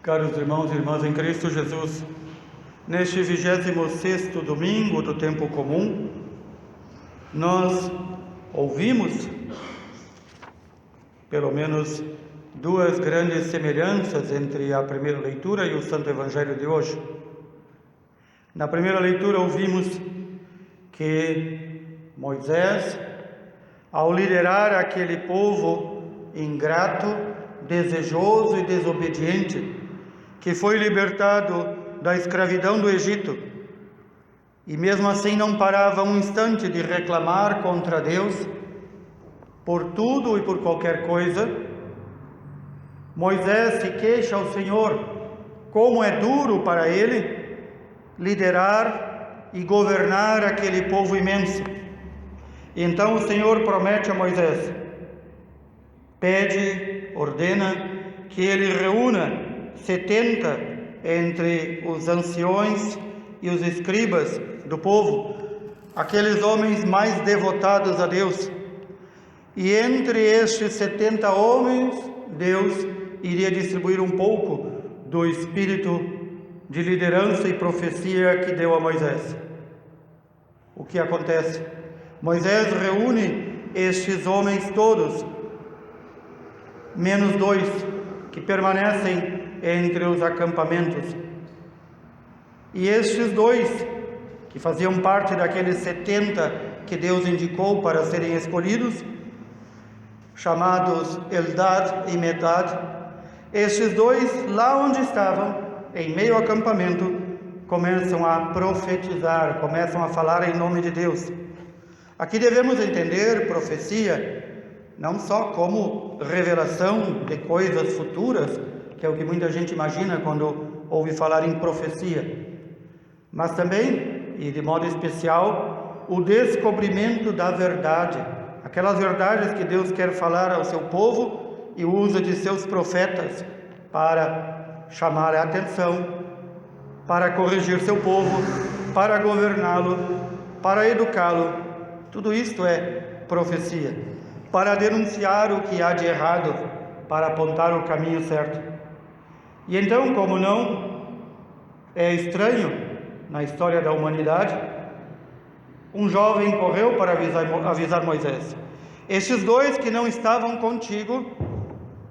Caros irmãos e irmãs em Cristo Jesus, neste 26º domingo do tempo comum, nós ouvimos, pelo menos, duas grandes semelhanças entre a primeira leitura e o Santo Evangelho de hoje. Na primeira leitura ouvimos que Moisés, ao liderar aquele povo ingrato, desejoso e desobediente, que foi libertado da escravidão do Egito, e mesmo assim não parava um instante de reclamar contra Deus por tudo e por qualquer coisa, Moisés se queixa ao Senhor como é duro para ele liderar e governar aquele povo imenso. Então o Senhor promete a Moisés, pede, ordena que ele reúna 70 entre os anciões e os escribas do povo, aqueles homens mais devotados a Deus. E entre estes 70 homens, Deus iria distribuir um pouco do espírito de liderança e profecia que deu a Moisés. O que acontece? Moisés reúne estes homens todos, menos 2 que permanecem entre os acampamentos. E estes 2, que faziam parte daqueles 70 que Deus indicou para serem escolhidos, chamados Eldad e Medad, estes 2, lá onde estavam, em meio ao acampamento, começam a profetizar, começam a falar em nome de Deus. Aqui devemos entender profecia não só como revelação de coisas futuras, que é o que muita gente imagina quando ouve falar em profecia, mas também, e de modo especial, o descobrimento da verdade, aquelas verdades que Deus quer falar ao seu povo e usa de seus profetas para chamar a atenção, para corrigir seu povo, para governá-lo, para educá-lo. Tudo isto é profecia, para denunciar o que há de errado, para apontar o caminho certo. E então, como não é estranho na história da humanidade, um jovem correu para avisar Moisés. Estes 2 que não estavam contigo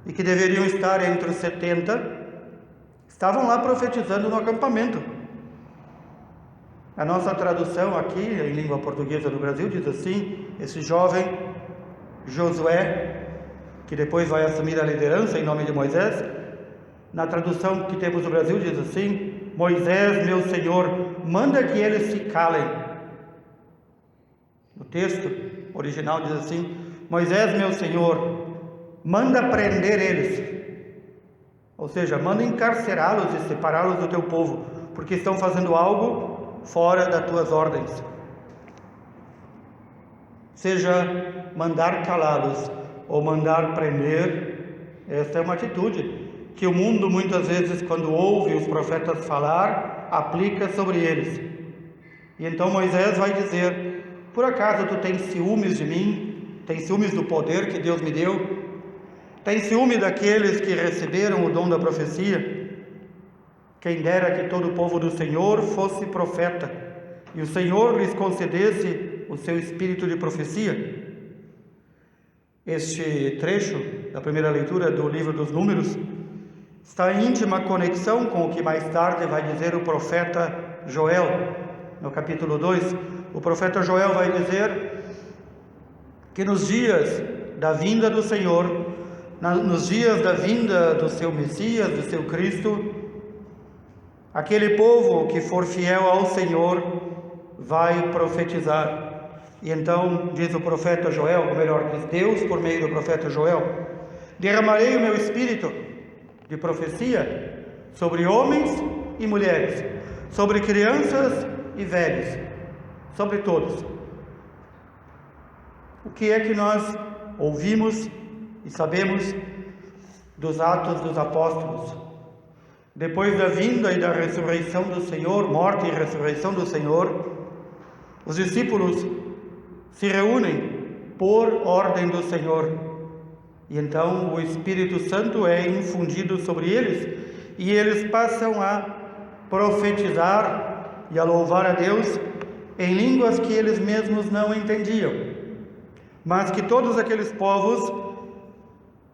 e que deveriam estar entre os 70, estavam lá profetizando no acampamento. A nossa tradução aqui, em língua portuguesa do Brasil, diz assim: esse jovem Josué, que depois vai assumir a liderança em nome de Moisés. Na tradução que temos no Brasil diz assim: Moisés, meu Senhor, manda que eles se calem. No texto original diz assim: Moisés, meu Senhor, manda prender eles. Ou seja, manda encarcerá-los e separá-los do teu povo, porque estão fazendo algo fora das tuas ordens. Seja mandar calá-los ou mandar prender, esta é uma atitude que o mundo muitas vezes, quando ouve os profetas falar, aplica sobre eles. E então Moisés vai dizer: por acaso tu tens ciúmes de mim? Tens ciúmes do poder que Deus me deu? Tens ciúme daqueles que receberam o dom da profecia? Quem dera que todo o povo do Senhor fosse profeta, e o Senhor lhes concedesse o seu espírito de profecia. Este trecho da primeira leitura do livro dos Números está em íntima conexão com o que mais tarde vai dizer o profeta Joel. No capítulo 2, o profeta Joel vai dizer que nos dias da vinda do Senhor, nos dias da vinda do seu Messias, do seu Cristo, aquele povo que for fiel ao Senhor vai profetizar. E então diz o profeta Joel, ou melhor, diz Deus por meio do profeta Joel: derramarei o meu espírito de profecia sobre homens e mulheres, sobre crianças e velhos, sobre todos. O que é que nós ouvimos e sabemos dos Atos dos Apóstolos? Depois da vinda e da ressurreição do Senhor, morte e ressurreição do Senhor, os discípulos se reúnem por ordem do Senhor, e então o Espírito Santo é infundido sobre eles, e eles passam a profetizar e a louvar a Deus em línguas que eles mesmos não entendiam, mas que todos aqueles povos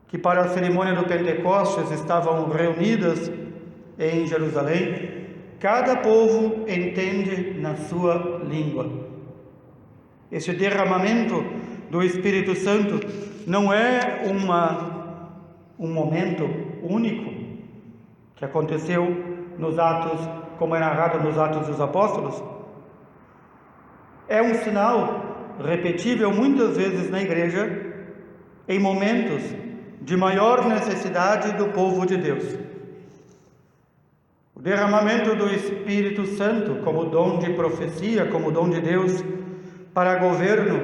que para a cerimônia do Pentecostes estavam reunidos em Jerusalém, cada povo entende na sua língua. Esse derramamento do Espírito Santo não é um momento único que aconteceu nos Atos, como é narrado nos Atos dos Apóstolos. É um sinal repetível muitas vezes na igreja, em momentos de maior necessidade do povo de Deus. O derramamento do Espírito Santo como dom de profecia, como dom de Deus para governo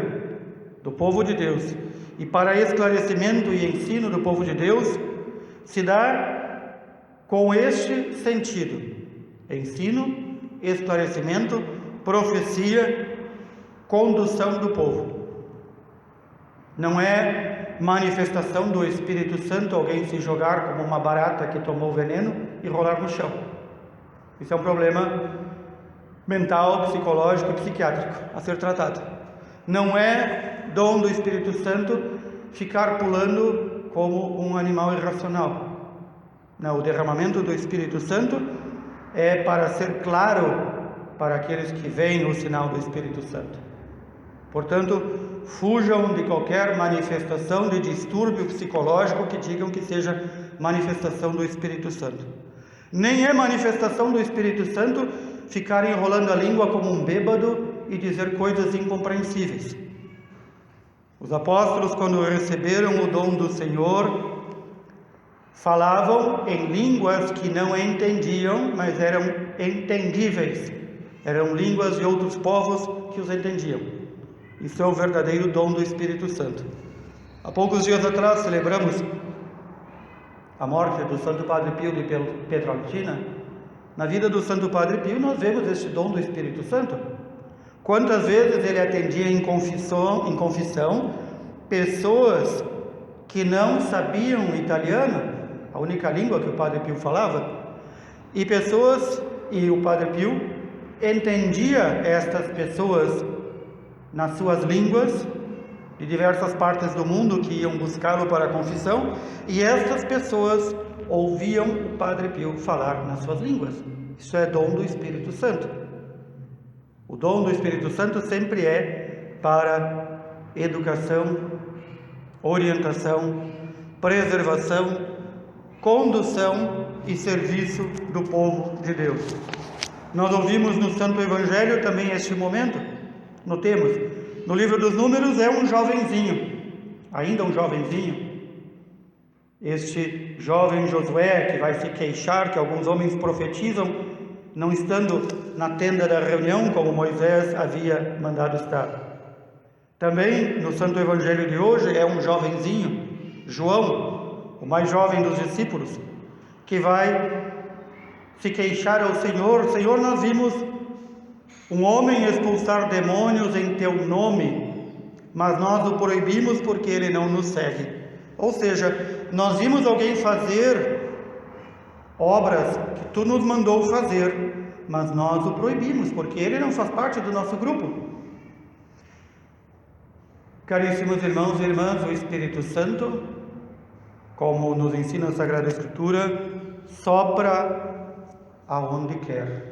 do povo de Deus e para esclarecimento e ensino do povo de Deus, se dá com este sentido: ensino, esclarecimento, profecia, condução do povo. Não é manifestação do Espírito Santo alguém se jogar como uma barata que tomou veneno e rolar no chão. Isso é um problema mental, psicológico e psiquiátrico a ser tratado. Não é dom do Espírito Santo ficar pulando como um animal irracional. Não, o derramamento do Espírito Santo é para ser claro para aqueles que veem o sinal do Espírito Santo. Portanto, fujam de qualquer manifestação de distúrbio psicológico que digam que seja manifestação do Espírito Santo. Nem é manifestação do Espírito Santo ficar enrolando a língua como um bêbado e dizer coisas incompreensíveis. Os apóstolos, quando receberam o dom do Senhor, falavam em línguas que não entendiam, mas eram entendíveis. Eram línguas de outros povos que os entendiam. Isso é o verdadeiro dom do Espírito Santo. Há poucos dias atrás celebramos a morte do Santo Padre Pio de Pietrelcina. Na vida do Santo Padre Pio nós vemos este dom do Espírito Santo. Quantas vezes ele atendia em confissão pessoas que não sabiam italiano, a única língua que o Padre Pio falava, e o Padre Pio entendia estas pessoas nas suas línguas de diversas partes do mundo que iam buscá-lo para a confissão, e estas pessoas ouviam o Padre Pio falar nas suas línguas. Isso é dom do Espírito Santo. O dom do Espírito Santo sempre é para educação, orientação, preservação, condução e serviço do povo de Deus. Nós ouvimos no Santo Evangelho também este momento. Notemos, no livro dos Números é um jovenzinho, ainda um jovenzinho. Este jovem Josué que vai se queixar que alguns homens profetizam não estando na tenda da reunião como Moisés havia mandado estar. Também no Santo Evangelho de hoje é um jovenzinho, João, o mais jovem dos discípulos, que vai se queixar ao Senhor: Senhor, nós vimos um homem expulsar demônios em teu nome, mas nós o proibimos porque ele não nos segue. Ou seja, nós vimos alguém fazer obras que tu nos mandou fazer, mas nós o proibimos porque ele não faz parte do nosso grupo. Caríssimos irmãos e irmãs, o Espírito Santo, como nos ensina a Sagrada Escritura, sopra aonde quer.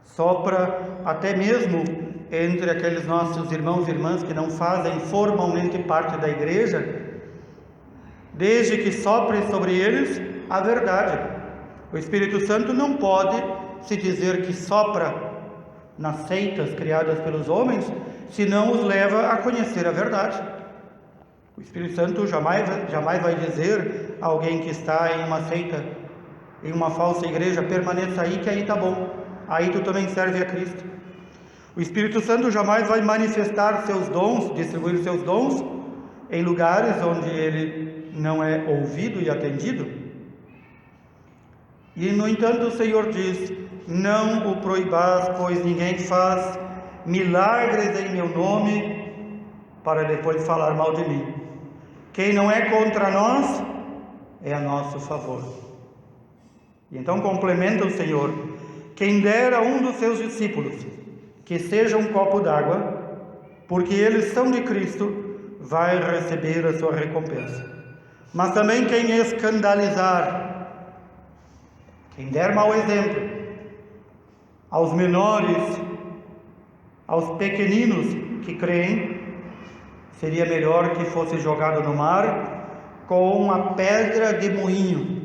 Sopra até mesmo entre aqueles nossos irmãos e irmãs que não fazem formalmente parte da igreja, desde que sopre sobre eles a verdade. O Espírito Santo não pode se dizer que sopra nas seitas criadas pelos homens, se não os leva a conhecer a verdade. O Espírito Santo jamais vai dizer a alguém que está em uma seita, em uma falsa igreja: permaneça aí que aí está bom, aí tu também serve a Cristo. O Espírito Santo jamais vai manifestar seus dons, distribuir seus dons em lugares onde ele não é ouvido e atendido. E no entanto o Senhor diz: não o proibais, pois ninguém faz milagres em meu nome para depois falar mal de mim. Quem não é contra nós é a nosso favor. E então complementa o Senhor: quem dera a um dos seus discípulos que seja um copo d'água, porque eles são de Cristo, vai receber a sua recompensa. Mas também quem escandalizar, quem der mau exemplo aos menores, aos pequeninos que creem, seria melhor que fosse jogado no mar com uma pedra de moinho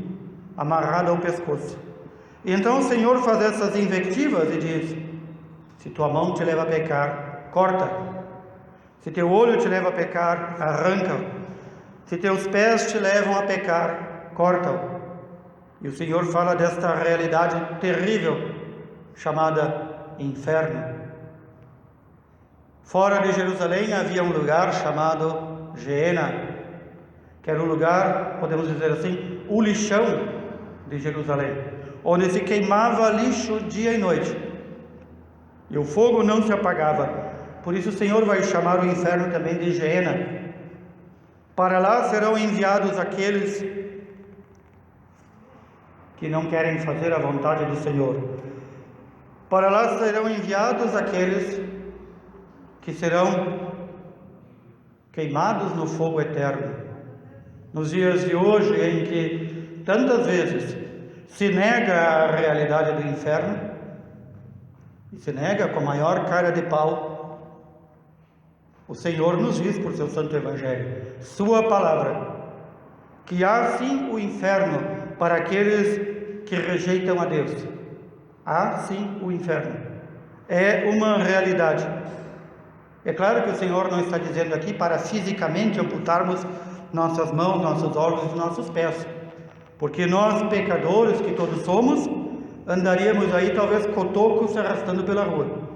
amarrada ao pescoço. E então o Senhor faz essas invectivas e diz: se tua mão te leva a pecar, corta. Se teu olho te leva a pecar, arranca-o. Se teus pés te levam a pecar, corta-o. E o Senhor fala desta realidade terrível chamada inferno. Fora de Jerusalém havia um lugar chamado Geena, que era um lugar, podemos dizer assim, o lixão de Jerusalém, onde se queimava lixo dia e noite, e o fogo não se apagava. Por isso o Senhor vai chamar o inferno também de Geena. Para lá serão enviados aqueles que não querem fazer a vontade do Senhor. Para lá serão enviados aqueles que serão queimados no fogo eterno. Nos dias de hoje, em que tantas vezes se nega a realidade do inferno, e se nega com a maior cara de pau, o Senhor nos diz por seu santo evangelho, sua palavra, que há sim o inferno para aqueles que rejeitam a Deus. Há sim o inferno. É uma realidade. É claro que o Senhor não está dizendo aqui para fisicamente amputarmos nossas mãos, nossos olhos e nossos pés, porque nós, pecadores que todos somos, andaríamos aí talvez cotocos se arrastando pela rua.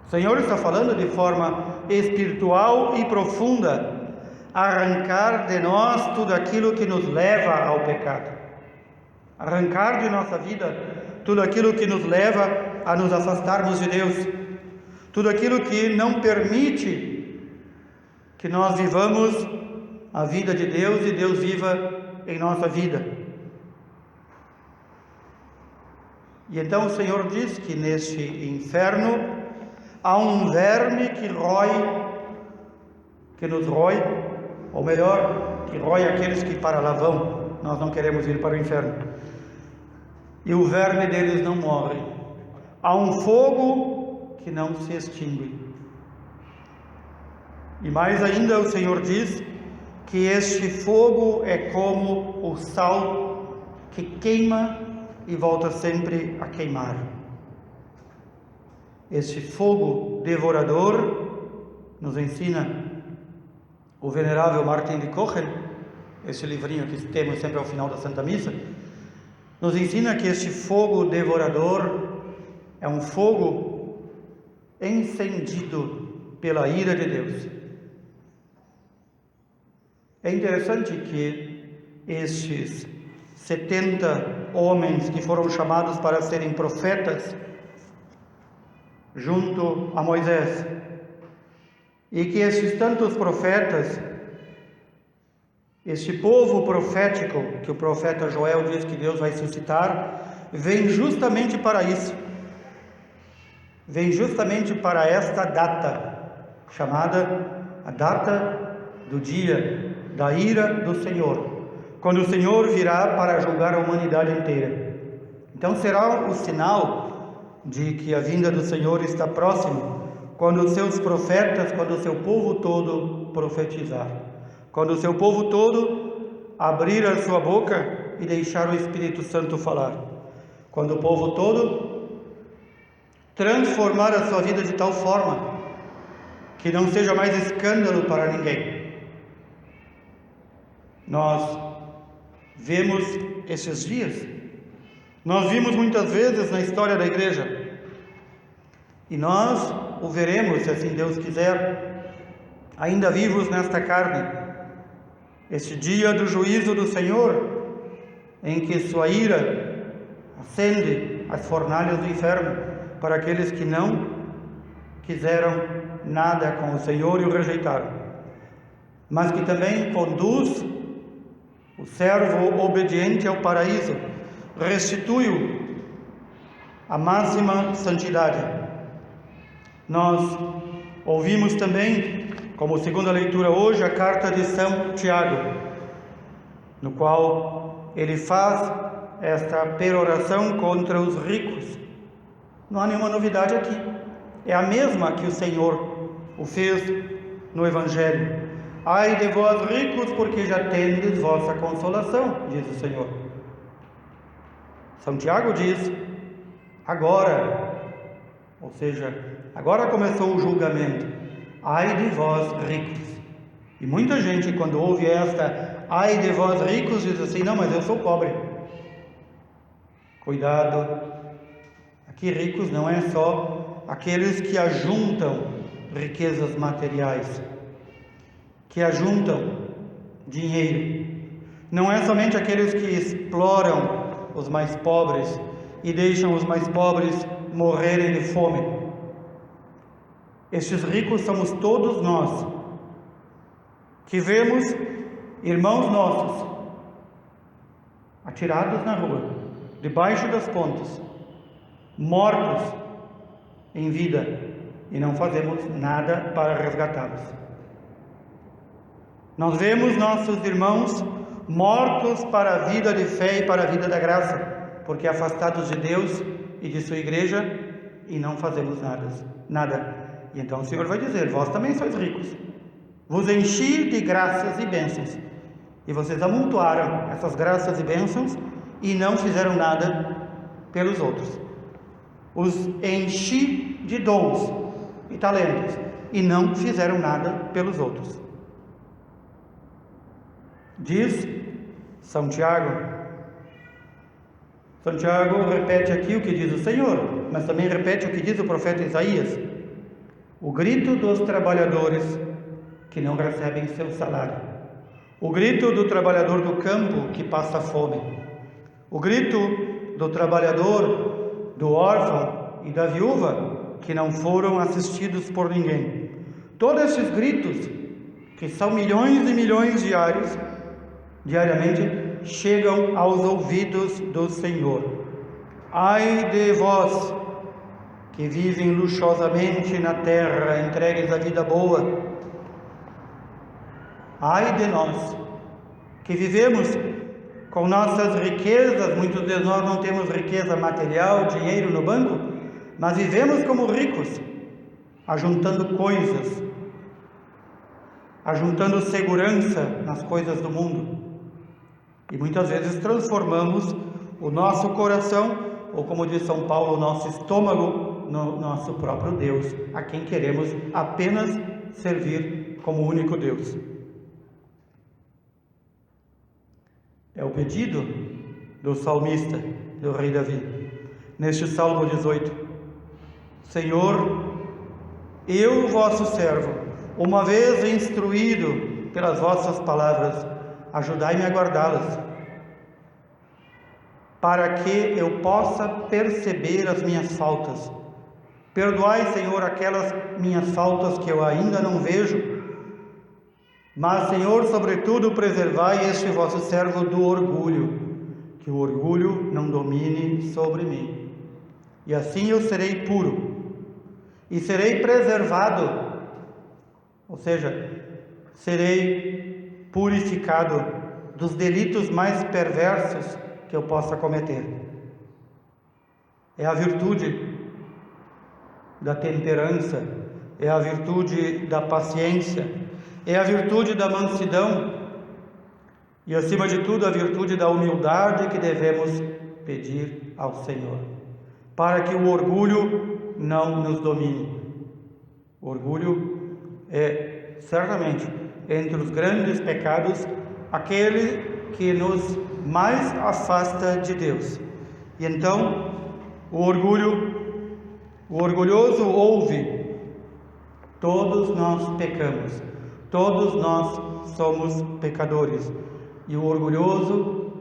O Senhor está falando de forma espiritual e profunda, arrancar de nós tudo aquilo que nos leva ao pecado, arrancar de nossa vida tudo aquilo que nos leva a nos afastarmos de Deus, tudo aquilo que não permite que nós vivamos a vida de Deus e Deus viva em nossa vida. E então o Senhor diz que neste inferno há um verme que nos rói, ou melhor, que rói aqueles que para lá vão. Nós não queremos ir para o inferno. E o verme deles não morre. Há um fogo que não se extingue. E mais ainda o Senhor diz que este fogo é como o sal que queima e volta sempre a queimar. Este fogo devorador, nos ensina o venerável Martin de Kochen, esse livrinho que temos sempre ao final da Santa Missa, nos ensina que este fogo devorador é um fogo encendido pela ira de Deus. É interessante que estes 70 homens que foram chamados para serem profetas junto a Moisés, e que esses tantos profetas, este povo profético que o profeta Joel diz que Deus vai suscitar, vem justamente para isso, vem justamente para esta data, chamada a data do dia da ira do Senhor, quando o Senhor virá para julgar a humanidade inteira. Então será o sinal de que a vinda do Senhor está próximo, quando os seus profetas, quando o seu povo todo profetizar, quando o seu povo todo abrir a sua boca e deixar o Espírito Santo falar, quando o povo todo transformar a sua vida de tal forma que não seja mais escândalo para ninguém. Nós vemos esses dias, nós vimos muitas vezes na história da igreja, e nós o veremos, se assim Deus quiser, ainda vivos nesta carne, este dia do juízo do Senhor, em que sua ira acende as fornalhas do inferno para aqueles que não quiseram nada com o Senhor e o rejeitaram, mas que também conduz o servo obediente ao paraíso, restitui-o à máxima santidade. Nós ouvimos também, como segunda leitura hoje, a carta de São Tiago, no qual ele faz esta peroração contra os ricos. Não há nenhuma novidade aqui. É a mesma que o Senhor o fez no Evangelho. Ai de vós ricos, porque já tendes vossa consolação, diz o Senhor. São Tiago diz, agora, ou seja, agora começou o julgamento. Ai de vós ricos. E muita gente, quando ouve esta ai de vós ricos, diz assim, não, mas eu sou pobre. Cuidado, aqui ricos não é só aqueles que ajuntam riquezas materiais, que ajuntam dinheiro. Não é somente aqueles que exploram os mais pobres e deixam os mais pobres morrerem de fome. Estes ricos somos todos nós, que vemos irmãos nossos atirados na rua, debaixo das pontes, mortos em vida, e não fazemos nada para resgatá-los. Nós vemos nossos irmãos mortos para a vida de fé e para a vida da graça, porque afastados de Deus e de sua igreja, e não fazemos nada. E então o Senhor vai dizer, vós também sois ricos, vos enchi de graças e bênçãos, e vocês amontoaram essas graças e bênçãos e não fizeram nada pelos outros. Os enchi de dons e talentos e não fizeram nada pelos outros. Diz São Tiago. São Tiago repete aqui o que diz o Senhor, mas também repete o que diz o profeta Isaías. O grito dos trabalhadores que não recebem seu salário. O grito do trabalhador do campo que passa fome. O grito do trabalhador, do órfão e da viúva que não foram assistidos por ninguém. Todos esses gritos, que são milhões e milhões diariamente, chegam aos ouvidos do Senhor. Ai de vós, que vivem luxuosamente na terra, entregues à vida boa. Ai de nós, que vivemos com nossas riquezas. Muitos de nós não temos riqueza material, dinheiro no banco, mas vivemos como ricos, ajuntando coisas, ajuntando segurança nas coisas do mundo. E muitas vezes transformamos o nosso coração, ou como diz São Paulo, o nosso estômago, no nosso próprio Deus, a quem queremos apenas servir como único Deus. É o pedido do salmista, do rei Davi, neste Salmo 18. Senhor, eu, vosso servo, uma vez instruído pelas vossas palavras, ajudai-me a guardá-las, para que eu possa perceber as minhas faltas. Perdoai, Senhor, aquelas minhas faltas que eu ainda não vejo, mas, Senhor, sobretudo, preservai este vosso servo do orgulho, que o orgulho não domine sobre mim. E assim eu serei puro, e serei preservado, ou seja, serei purificado dos delitos mais perversos que eu possa cometer. É a virtude da temperança, é a virtude da paciência, é a virtude da mansidão e, acima de tudo, a virtude da humildade que devemos pedir ao Senhor, para que o orgulho não nos domine. O orgulho é, certamente, entre os grandes pecados, aquele que nos mais afasta de Deus. E então, o orgulhoso ouve: todos nós pecamos, todos nós somos pecadores. E o orgulhoso,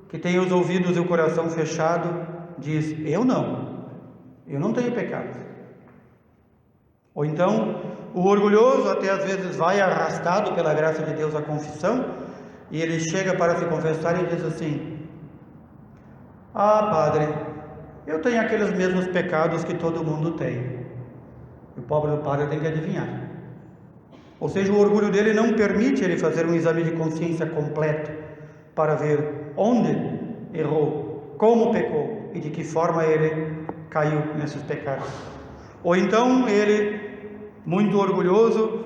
que tem os ouvidos e o coração fechado, diz: eu não tenho pecado. Ou então, o orgulhoso até às vezes vai arrastado pela graça de Deus à confissão, e ele chega para se confessar e diz assim: Ah, padre, eu tenho aqueles mesmos pecados que todo mundo tem. O pobre do padre tem que adivinhar. Ou seja, o orgulho dele não permite ele fazer um exame de consciência completo para ver onde errou, como pecou e de que forma ele caiu nesses pecados. Ou então ele, muito orgulhoso,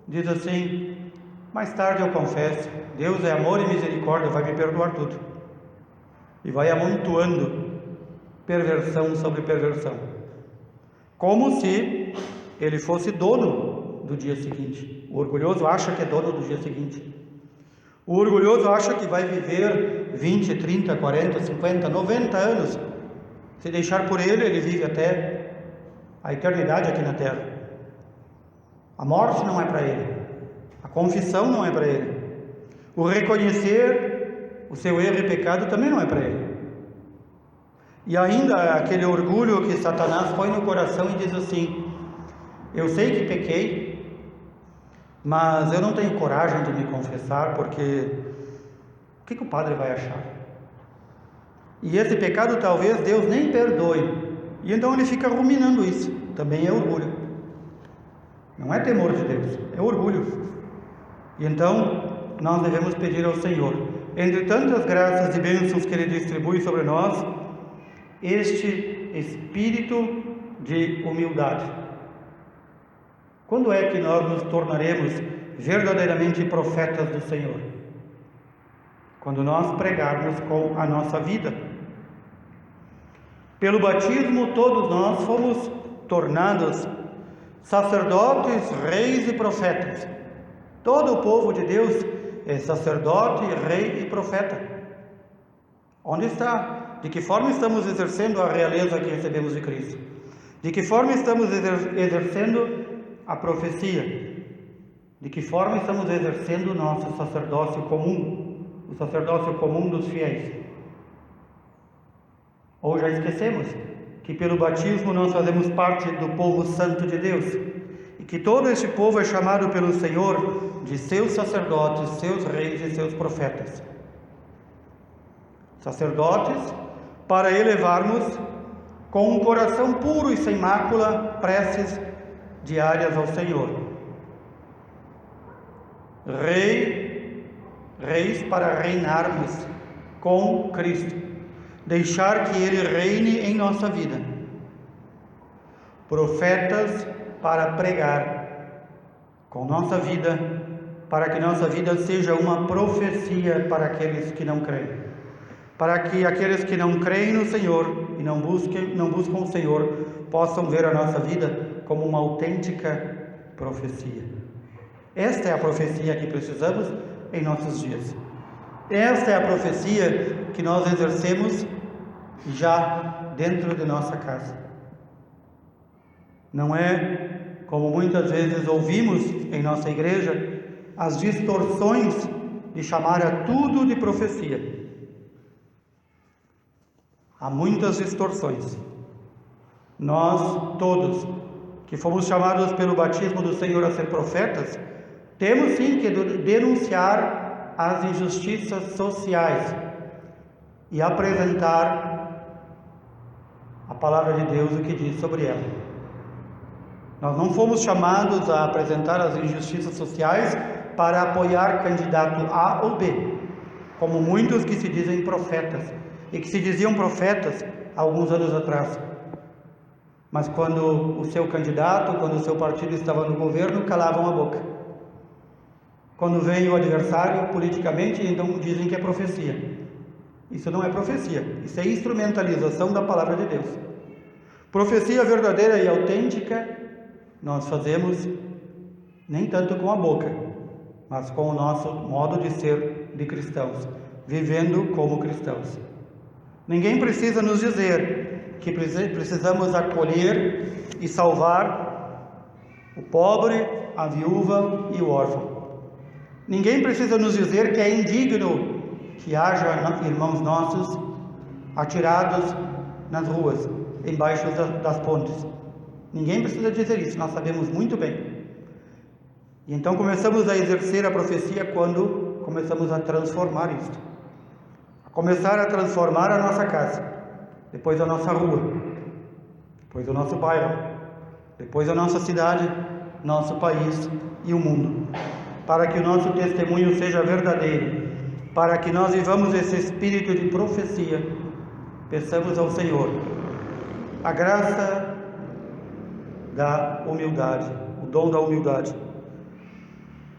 diz assim: mais tarde eu confesso, Deus é amor e misericórdia, vai me perdoar tudo. E vai amontoando perversão sobre perversão, como se ele fosse dono do dia seguinte. O orgulhoso acha que é dono do dia seguinte. O orgulhoso acha que vai viver 20, 30, 40, 50, 90 anos. Se deixar por ele, ele vive até a eternidade aqui na terra. A morte não é para ele. A confissão não é para ele. O reconhecer o seu erro e pecado também não é para ele. E ainda aquele orgulho que Satanás põe no coração e diz assim: eu sei que pequei, mas eu não tenho coragem de me confessar, porque o que o padre vai achar? E esse pecado talvez Deus nem perdoe. E então ele fica ruminando isso. Também é orgulho. Não é temor de Deus, é orgulho. E então nós devemos pedir ao Senhor, entre tantas graças e bênçãos que Ele distribui sobre nós, este espírito de humildade. Quando é que nós nos tornaremos verdadeiramente profetas do Senhor? Quando nós pregarmos com a nossa vida. Pelo batismo, todos nós fomos tornados sacerdotes, reis e profetas. Todo o povo de Deus é sacerdote, rei e profeta. Onde está? De que forma estamos exercendo a realeza que recebemos de Cristo? De que forma estamos exercendo a profecia? De que forma estamos exercendo o nosso sacerdócio comum, o sacerdócio comum dos fiéis? Ou já esquecemos que pelo batismo nós fazemos parte do povo santo de Deus e que todo este povo é chamado pelo Senhor de seus sacerdotes, seus reis e seus profetas. Sacerdotes para elevarmos com um coração puro e sem mácula preces diárias ao Senhor. Reis para reinarmos com Cristo, deixar que Ele reine em nossa vida. Profetas para pregar com nossa vida, para que nossa vida seja uma profecia para aqueles que não creem, para que aqueles que não creem no Senhor e não buscam o Senhor possam ver a nossa vida como uma autêntica profecia. Esta é a profecia que precisamos em nossos dias. Esta é a profecia que nós exercemos já dentro de nossa casa. Não é como muitas vezes ouvimos em nossa igreja as distorções de chamar a tudo de profecia. Há muitas distorções. Nós todos que fomos chamados pelo batismo do Senhor a ser profetas, temos sim que denunciar as injustiças sociais e apresentar a palavra de Deus, o que diz sobre ela. Nós não fomos chamados a apresentar as injustiças sociais para apoiar candidato A ou B, como muitos que se dizem profetas e que se diziam profetas há alguns anos atrás. Mas quando o seu candidato, quando o seu partido estava no governo, calavam a boca. Quando vem o adversário politicamente, então dizem que é profecia. Isso não é profecia, isso é instrumentalização da palavra de Deus. Profecia verdadeira e autêntica nós fazemos nem tanto com a boca, mas com o nosso modo de ser de cristãos, vivendo como cristãos. Ninguém precisa nos dizer que precisamos acolher e salvar o pobre, a viúva e o órfão. Ninguém precisa nos dizer que é indigno que haja irmãos nossos atirados nas ruas, embaixo das pontes. Ninguém precisa dizer isso, nós sabemos muito bem. E então começamos a exercer a profecia quando começamos a transformar isto. começar a transformar a nossa casa, depois a nossa rua, depois o nosso bairro, depois a nossa cidade, nosso país e o mundo, para que o nosso testemunho seja verdadeiro, para que nós vivamos esse espírito de profecia. Peçamos ao Senhor a graça da humildade, o dom da humildade,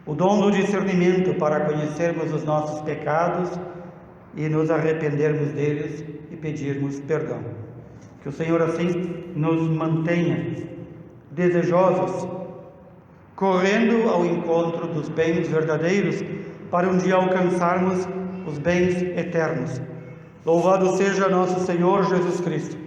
o dom do discernimento para conhecermos os nossos pecados e nos arrependermos deles e pedirmos perdão. Que o Senhor assim nos mantenha desejosos, correndo ao encontro dos bens verdadeiros, para um dia alcançarmos os bens eternos. Louvado seja nosso Senhor Jesus Cristo.